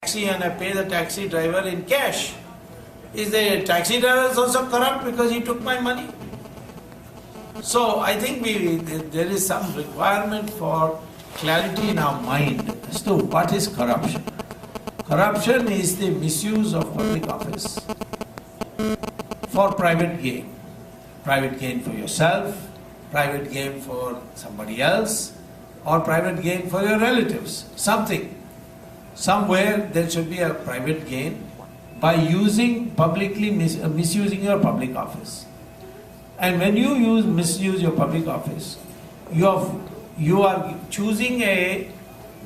taxi and I pay the taxi driver in cash. Is the taxi driver also corrupt because he took my money? So I think there is some requirement for clarity in our mind as to what is corruption. Corruption is the misuse of public office for private gain. Private gain for yourself, private gain for somebody else, or private gain for your relatives. Somewhere there should be a private gain by misusing your public office. And when you misuse your public office, you are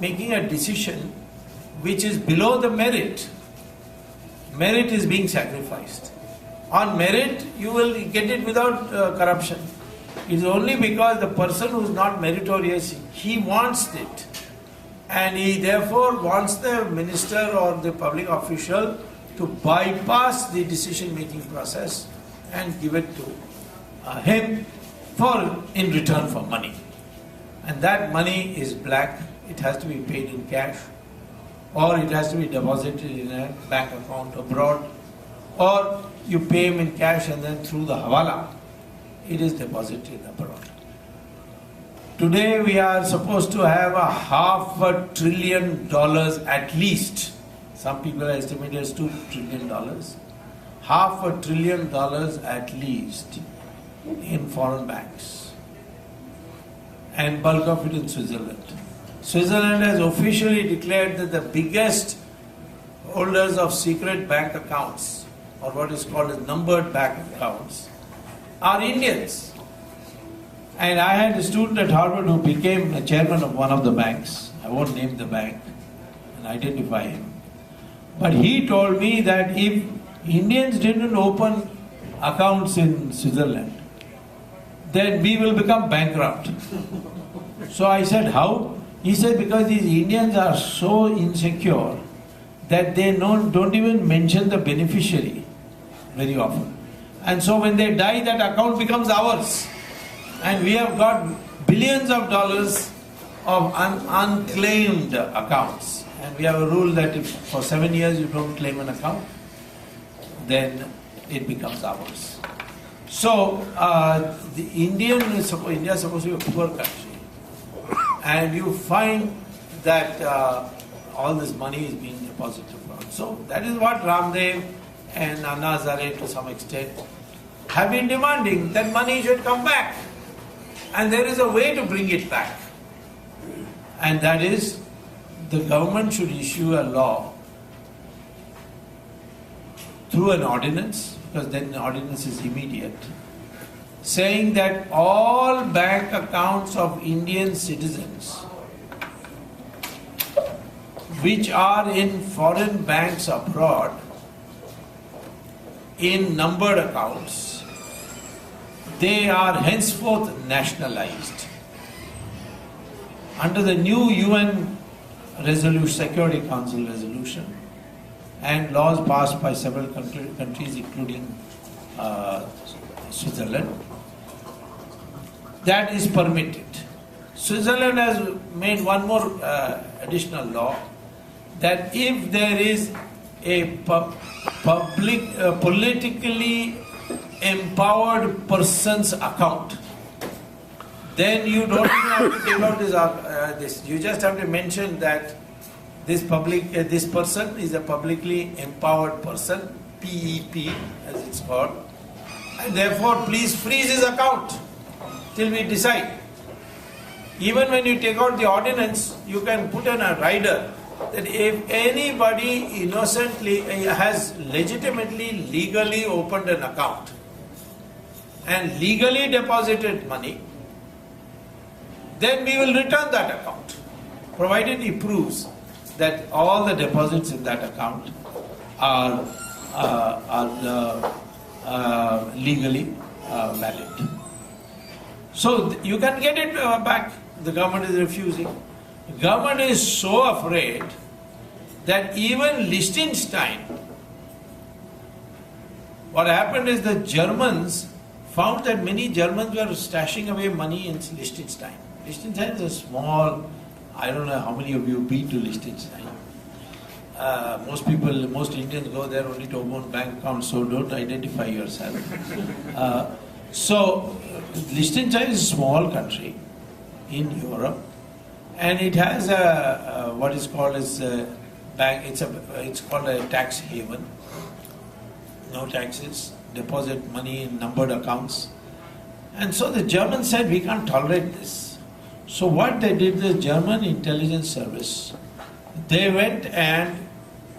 making a decision which is below the merit. Merit is being sacrificed. On merit, you will get it without corruption. It is only because the person who is not meritorious, he wants it. And he therefore wants the minister or the public official to bypass the decision-making process and give it to him in return for money. And that money is black. It has to be paid in cash, or it has to be deposited in a bank account abroad, or you pay him in cash and then through the hawala, it is deposited abroad. Today we are supposed to have $500 billion at least. Some people estimate it as $2 trillion. $500 billion at least in foreign banks, and bulk of it in Switzerland. Switzerland has officially declared that the biggest holders of secret bank accounts, or what is called as numbered bank accounts, are Indians. And I had a student at Harvard who became the chairman of one of the banks. I won't name the bank and identify him. But he told me that if Indians didn't open accounts in Switzerland, then we will become bankrupt. So I said, how? He said, because these Indians are so insecure that they don't even mention the beneficiary very often. And so when they die, that account becomes ours. And we have got billions of dollars of unclaimed accounts. And we have a rule that if for 7 years you don't claim an account, then it becomes ours. So India is supposed to be a poor country. And you find that all this money is being deposited abroad. So that is what Ramdev and Anna Hazare to some extent have been demanding, that money should come back. And there is a way to bring it back. And that is, the government should issue a law through an ordinance, because then the ordinance is immediate, saying that all bank accounts of Indian citizens which are in foreign banks abroad in numbered accounts, they are henceforth nationalized. Under the new UN Security Council resolution and laws passed by several countries including Switzerland, that is permitted. Switzerland has made one more additional law, that if there is a politically empowered person's account, then you don't even have to take out this. You just have to mention that this person is a publicly empowered person, PEP as it's called, and therefore please freeze his account till we decide. Even when you take out the ordinance, you can put in a rider that if anybody innocently has legitimately, legally opened an account and legally deposited money, then we will return that account, provided he proves that all the deposits in that account are legally valid. So you can get it back. The government is refusing. The government is so afraid that even Liechtenstein, what happened is the Germans found that many Germans were stashing away money in Liechtenstein. Liechtenstein is a small, I don't know how many of you have been to Liechtenstein. Most Indians go there only to open bank accounts, so don't identify yourself. So, Liechtenstein is a small country in Europe, and it has what is called as a bank. It's called a tax haven. No taxes, deposit money in numbered accounts, and so the Germans said we can't tolerate this. So what they did, the German intelligence service, they went and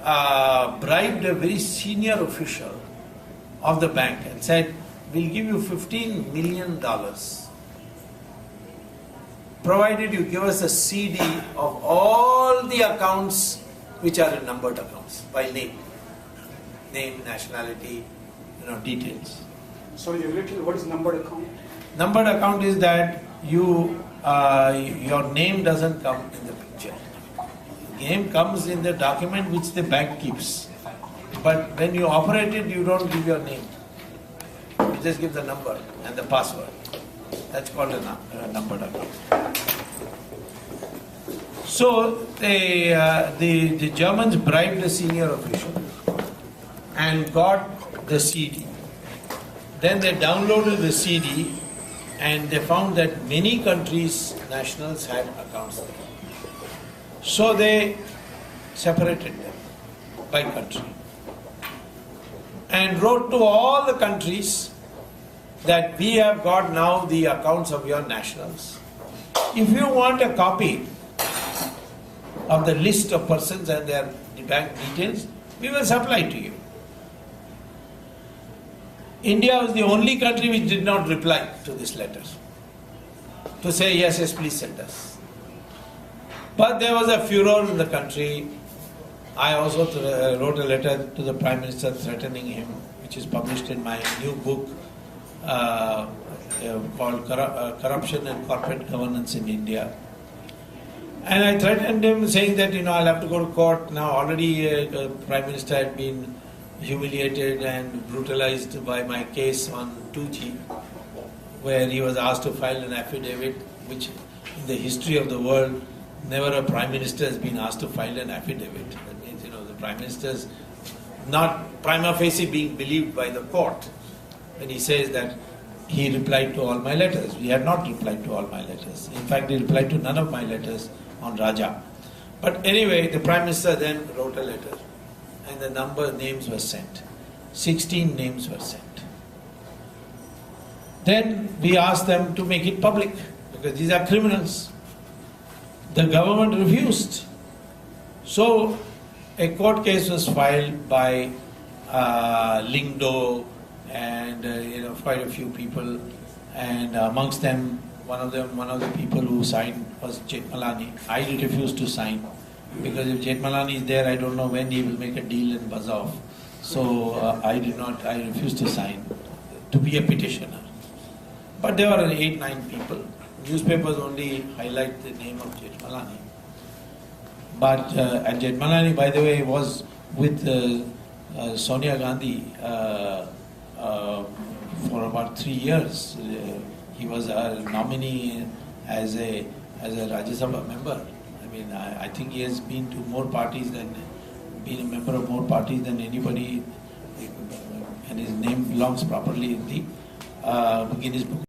bribed a very senior official of the bank and said, we'll give you $15 million provided you give us a CD of all the accounts which are in numbered accounts by name, nationality, details. Sorry, what is numbered account? Numbered account is that your name doesn't come in the picture. Name comes in the document which the bank keeps. But when you operate it, you don't give your name. You just give the number and the password. That's called a numbered account. So the Germans bribed the senior official and got the CD. Then they downloaded the CD and they found that many countries' nationals had accounts there. So they separated them by country and wrote to all the countries that we have got now the accounts of your nationals. If you want a copy of the list of persons and their bank details, we will supply to you. India was the only country which did not reply to this letter to say yes, please send us. But there was a furor in the country. I also wrote a letter to the Prime Minister threatening him, which is published in my new book called Corruption and Corporate Governance in India. And I threatened him saying that, I'll have to go to court. Now already the Prime Minister had been humiliated and brutalized by my case on 2G, where he was asked to file an affidavit, which in the history of the world, never a Prime Minister has been asked to file an affidavit. That means, the Prime Minister is not prima facie being believed by the court when he says that he replied to all my letters. He had not replied to all my letters. In fact, he replied to none of my letters on Raja. But anyway, the Prime Minister then wrote a letter and the names were sent. 16 names were sent. Then we asked them to make it public because these are criminals. The government refused. So a court case was filed by Lingdo and quite a few people, and amongst them one of the people who signed was Jethmalani. I refused to sign because if Jethmalani is there, I don't know when he will make a deal and buzz off. So I refused to sign to be a petitioner. But there were 8-9 people. Newspapers only highlight the name of Jethmalani. But and Jethmalani, by the way, was with Sonia Gandhi for about 3 years. He was a nominee as a Rajya Sabha member. I think he has been to more parties than been a member of more parties than anybody, and his name belongs properly in the Guinness Book.